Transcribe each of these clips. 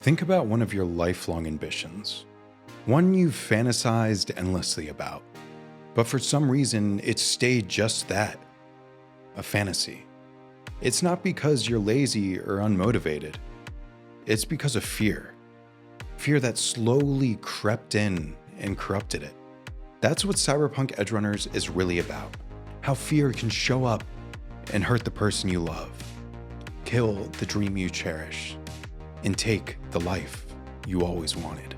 Think about one of your lifelong ambitions, one you've fantasized endlessly about, but for some reason it stayed just that, a fantasy. It's not because you're lazy or unmotivated, it's because of fear. Fear that slowly crept in and corrupted it. That's what Cyberpunk Edgerunners is really about, how fear can show up and hurt the person you love, kill the dream you cherish, and take the life you always wanted.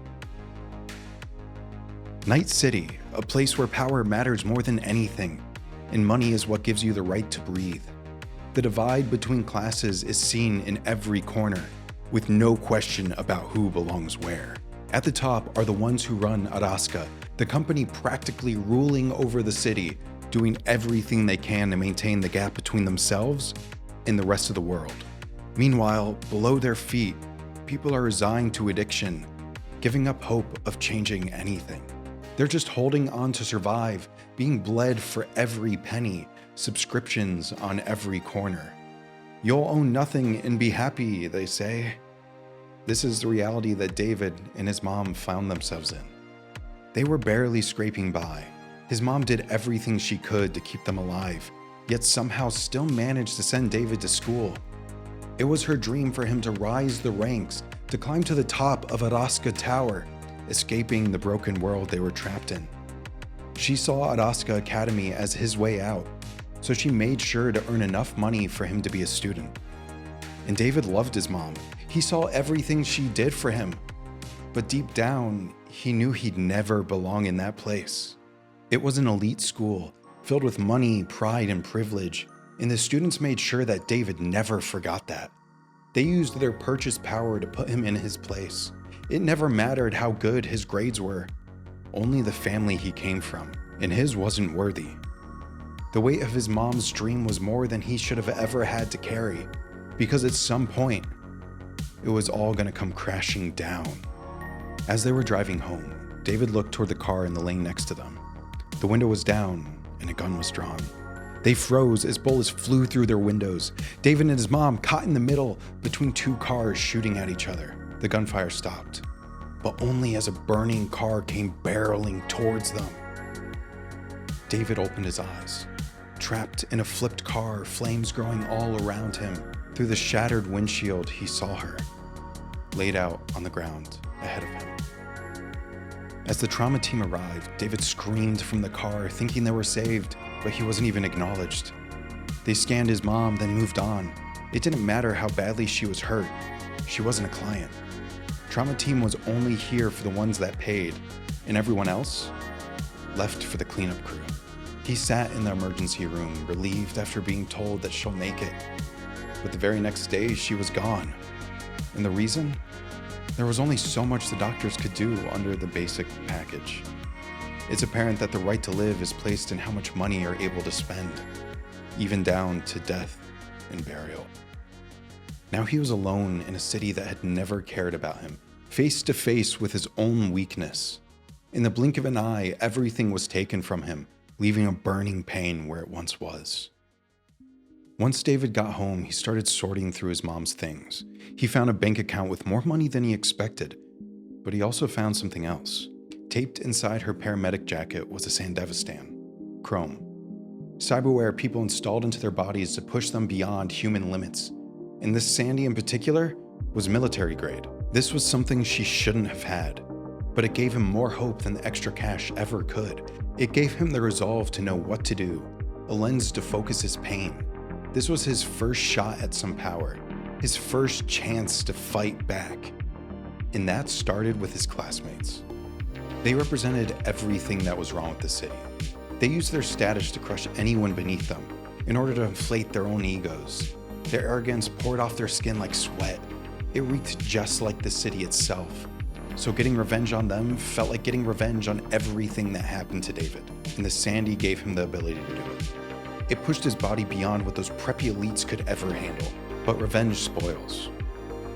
Night City, a place where power matters more than anything, and money is what gives you the right to breathe. The divide between classes is seen in every corner, with no question about who belongs where. At the top are the ones who run Araska, the company practically ruling over the city, doing everything they can to maintain the gap between themselves and the rest of the world. Meanwhile, below their feet, people are resigned to addiction, giving up hope of changing anything. They're just holding on to survive, being bled for every penny, subscriptions on every corner. You'll own nothing and be happy, they say. This is the reality that David and his mom found themselves in. They were barely scraping by. His mom did everything she could to keep them alive, yet somehow still managed to send David to school. It was her dream for him to rise the ranks, to climb to the top of Araska Tower, escaping the broken world they were trapped in. She saw Araska Academy as his way out, so she made sure to earn enough money for him to be a student. And David loved his mom. He saw everything she did for him. But deep down, he knew he'd never belong in that place. It was an elite school, filled with money, pride, and privilege, and the students made sure that David never forgot that. They used their purchase power to put him in his place. It never mattered how good his grades were, only the family he came from, and his wasn't worthy. The weight of his mom's dream was more than he should have ever had to carry, because at some point, it was all gonna come crashing down. As they were driving home, David looked toward the car in the lane next to them. The window was down, and a gun was drawn. They froze as bullets flew through their windows. David and his mom caught in the middle between two cars shooting at each other. The gunfire stopped, but only as a burning car came barreling towards them. David opened his eyes. Trapped in a flipped car, flames growing all around him. Through the shattered windshield, he saw her, laid out on the ground ahead of him. As the trauma team arrived, David screamed from the car, thinking they were saved, but he wasn't even acknowledged. They scanned his mom, then moved on. It didn't matter how badly she was hurt. She wasn't a client. Trauma team was only here for the ones that paid, and everyone else left for the cleanup crew. He sat in the emergency room, relieved after being told that she'll make it. But the very next day, she was gone. And the reason? There was only so much the doctors could do under the basic package. It's apparent that the right to live is placed in how much money you're able to spend, even down to death and burial. Now he was alone in a city that had never cared about him, face to face with his own weakness. In the blink of an eye, everything was taken from him, leaving a burning pain where it once was. Once David got home, he started sorting through his mom's things. He found a bank account with more money than he expected, but he also found something else. Taped inside her paramedic jacket was a Sandevistan, chrome. Cyberware people installed into their bodies to push them beyond human limits. And this Sandy in particular was military grade. This was something she shouldn't have had, but it gave him more hope than the extra cash ever could. It gave him the resolve to know what to do, a lens to focus his pain. This was his first shot at some power, his first chance to fight back. And that started with his classmates. They represented everything that was wrong with the city. They used their status to crush anyone beneath them in order to inflate their own egos. Their arrogance poured off their skin like sweat. It reeked just like the city itself. So getting revenge on them felt like getting revenge on everything that happened to David. And the Sandy gave him the ability to do it. It pushed his body beyond what those preppy elites could ever handle. But revenge spoils.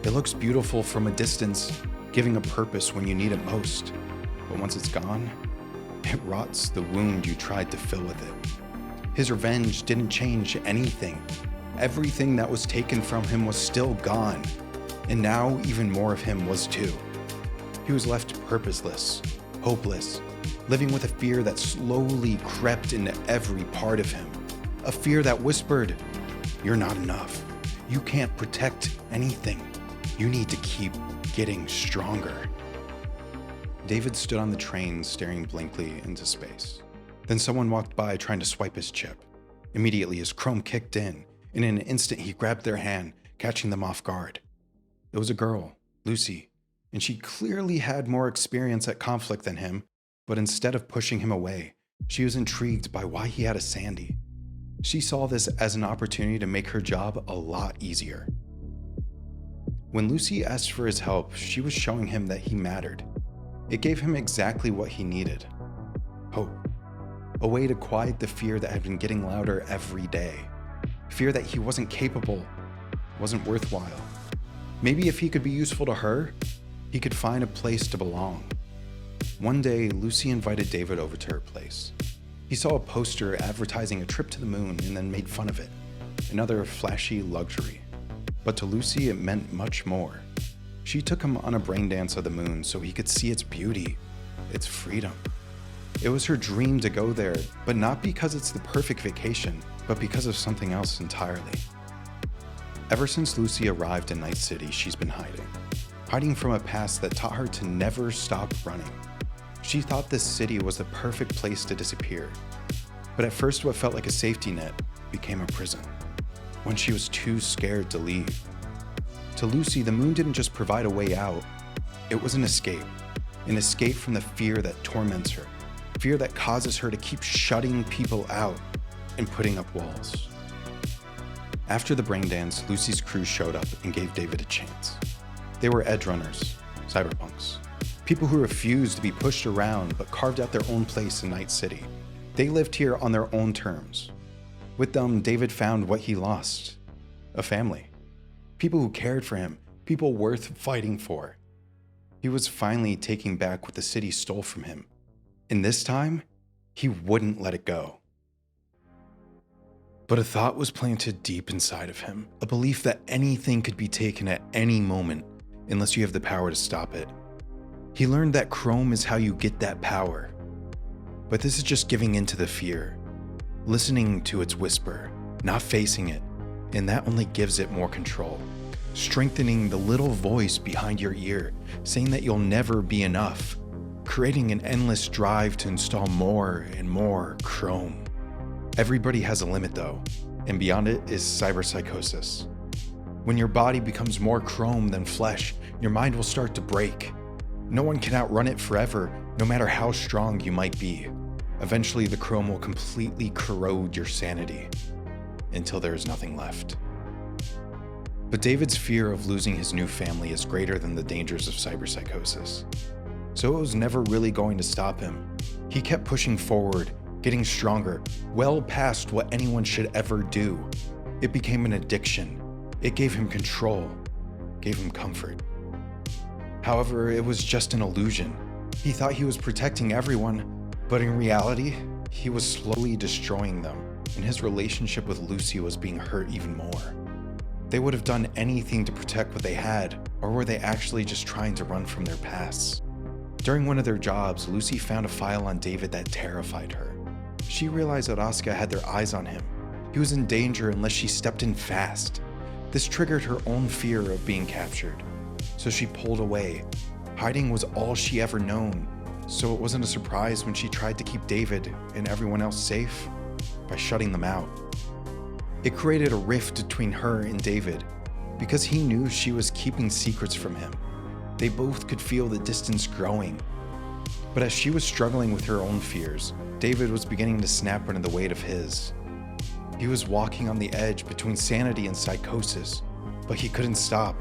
It looks beautiful from a distance, giving a purpose when you need it most. But once it's gone, it rots the wound you tried to fill with it. His revenge didn't change anything. Everything that was taken from him was still gone. And now even more of him was too. He was left purposeless, hopeless, living with a fear that slowly crept into every part of him. A fear that whispered, "You're not enough. You can't protect anything. You need to keep getting stronger." David stood on the train staring blankly into space. Then someone walked by trying to swipe his chip. Immediately his chrome kicked in. In an instant he grabbed their hand, catching them off guard. It was a girl, Lucy, and she clearly had more experience at conflict than him, but instead of pushing him away, she was intrigued by why he had a Sandy. She saw this as an opportunity to make her job a lot easier. When Lucy asked for his help, she was showing him that he mattered. It gave him exactly what he needed: hope. A way to quiet the fear that had been getting louder every day. Fear that he wasn't capable, wasn't worthwhile. Maybe if he could be useful to her, he could find a place to belong. One day, Lucy invited David over to her place. He saw a poster advertising a trip to the moon and then made fun of it. Another flashy luxury. But to Lucy, it meant much more. She took him on a brain dance of the moon so he could see its beauty, its freedom. It was her dream to go there, but not because it's the perfect vacation, but because of something else entirely. Ever since Lucy arrived in Night City, she's been hiding from a past that taught her to never stop running. She thought this city was the perfect place to disappear. But at first, what felt like a safety net became a prison, when she was too scared to leave. To Lucy, the moon didn't just provide a way out, it was an escape from the fear that torments her, fear that causes her to keep shutting people out and putting up walls. After the brain dance, Lucy's crew showed up and gave David a chance. They were Edgerunners, cyberpunks, people who refused to be pushed around but carved out their own place in Night City. They lived here on their own terms. With them, David found what he lost: a family. People who cared for him, people worth fighting for. He was finally taking back what the city stole from him. And this time, he wouldn't let it go. But a thought was planted deep inside of him, a belief that anything could be taken at any moment unless you have the power to stop it. He learned that Chrome is how you get that power. But this is just giving in to the fear, listening to its whisper, not facing it, and that only gives it more control. Strengthening the little voice behind your ear, saying that you'll never be enough, creating an endless drive to install more and more Chrome. Everybody has a limit though, and beyond it is cyberpsychosis. When your body becomes more Chrome than flesh, your mind will start to break. No one can outrun it forever, no matter how strong you might be. Eventually, the Chrome will completely corrode your sanity, until there is nothing left. But David's fear of losing his new family is greater than the dangers of cyberpsychosis. So it was never really going to stop him. He kept pushing forward, getting stronger, well past what anyone should ever do. It became an addiction. It gave him control, gave him comfort. However, it was just an illusion. He thought he was protecting everyone, but in reality, he was slowly destroying them, and his relationship with Lucy was being hurt even more. They would have done anything to protect what they had, or were they actually just trying to run from their pasts? During one of their jobs, Lucy found a file on David that terrified her. She realized that Asuka had their eyes on him. He was in danger unless she stepped in fast. This triggered her own fear of being captured. So she pulled away. Hiding was all she ever known, so it wasn't a surprise when she tried to keep David and everyone else safe by shutting them out. It created a rift between her and David because he knew she was keeping secrets from him. They both could feel the distance growing. But as she was struggling with her own fears, David was beginning to snap under the weight of his. He was walking on the edge between sanity and psychosis, but he couldn't stop.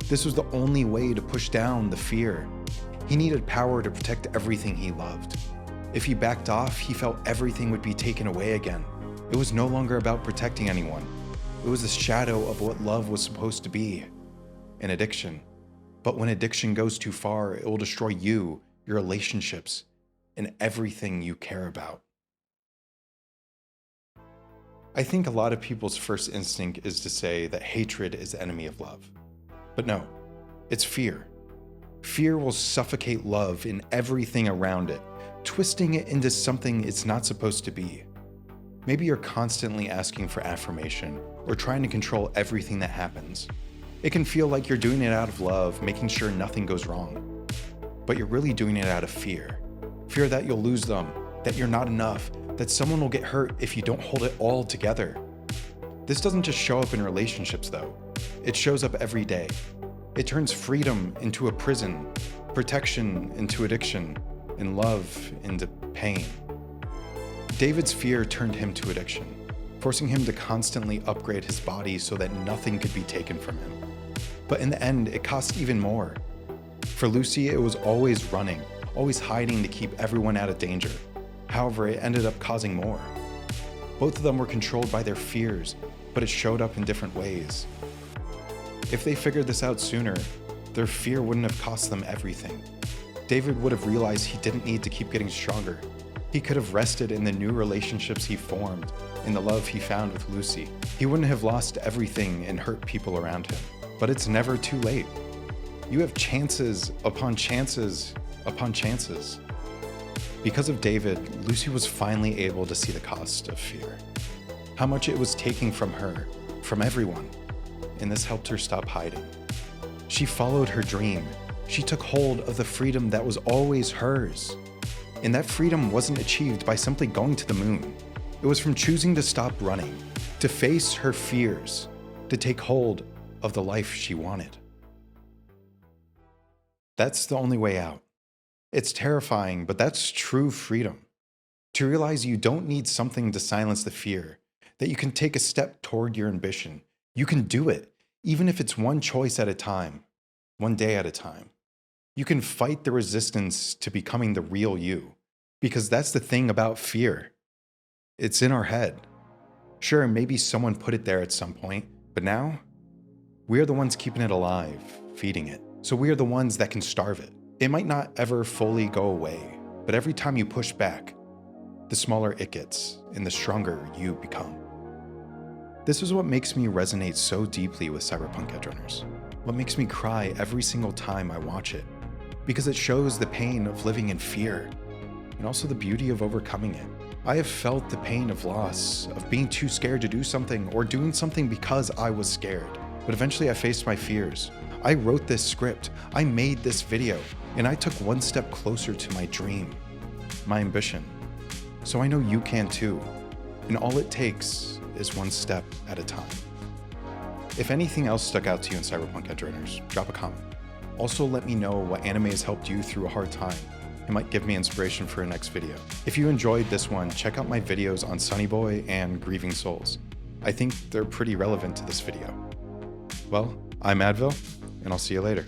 This was the only way to push down the fear. He needed power to protect everything he loved. If he backed off, he felt everything would be taken away again. It was no longer about protecting anyone. It was the shadow of what love was supposed to be, an addiction. But when addiction goes too far, it will destroy you, your relationships, and everything you care about. I think a lot of people's first instinct is to say that hatred is the enemy of love. But no, It's fear. Fear will suffocate love in everything around it, twisting it into something it's not supposed to be. Maybe you're constantly asking for affirmation or trying to control everything that happens. It can feel like you're doing it out of love, making sure nothing goes wrong. But you're really doing it out of fear. Fear that you'll lose them, that you're not enough, that someone will get hurt if you don't hold it all together. This doesn't just show up in relationships though. It shows up every day. It turns freedom into a prison, protection into addiction, and love into pain. David's fear turned him to addiction, forcing him to constantly upgrade his body so that nothing could be taken from him. But in the end, it cost even more. For Lucy, it was always running, always hiding to keep everyone out of danger. However, it ended up causing more. Both of them were controlled by their fears, but it showed up in different ways. If they figured this out sooner, their fear wouldn't have cost them everything. David would have realized he didn't need to keep getting stronger. He could have rested in the new relationships he formed, in the love he found with Lucy. He wouldn't have lost everything and hurt people around him. But it's never too late. You have chances upon chances upon chances. Because of David, Lucy was finally able to see the cost of fear. How much it was taking from her, from everyone. And this helped her stop hiding. She followed her dream. She took hold of the freedom that was always hers. And that freedom wasn't achieved by simply going to the moon. It was from choosing to stop running, to face her fears, to take hold of the life she wanted. That's the only way out. It's terrifying, but that's true freedom. To realize you don't need something to silence the fear, that you can take a step toward your ambition. You can do it, even if it's one choice at a time, one day at a time. You can fight the resistance to becoming the real you, because that's the thing about fear. It's in our head. Sure, maybe someone put it there at some point, but now, we're the ones keeping it alive, feeding it. So we are the ones that can starve it. It might not ever fully go away, but every time you push back, the smaller it gets and the stronger you become. This is what makes me resonate so deeply with Cyberpunk Edgerunners. What makes me cry every single time I watch it. Because it shows the pain of living in fear, and also the beauty of overcoming it. I have felt the pain of loss, of being too scared to do something, or doing something because I was scared. But eventually I faced my fears. I wrote this script, I made this video, and I took one step closer to my dream, my ambition. So I know you can too, and all it takes is one step at a time. If anything else stuck out to you in Cyberpunk Edgerunners, drop a comment. Also let me know what anime has helped you through a hard time. It might give me inspiration for a next video. If you enjoyed this one, check out my videos on Sunny Boy and Grieving Souls. I think they're pretty relevant to this video. Well, I'm Advil, and I'll see you later.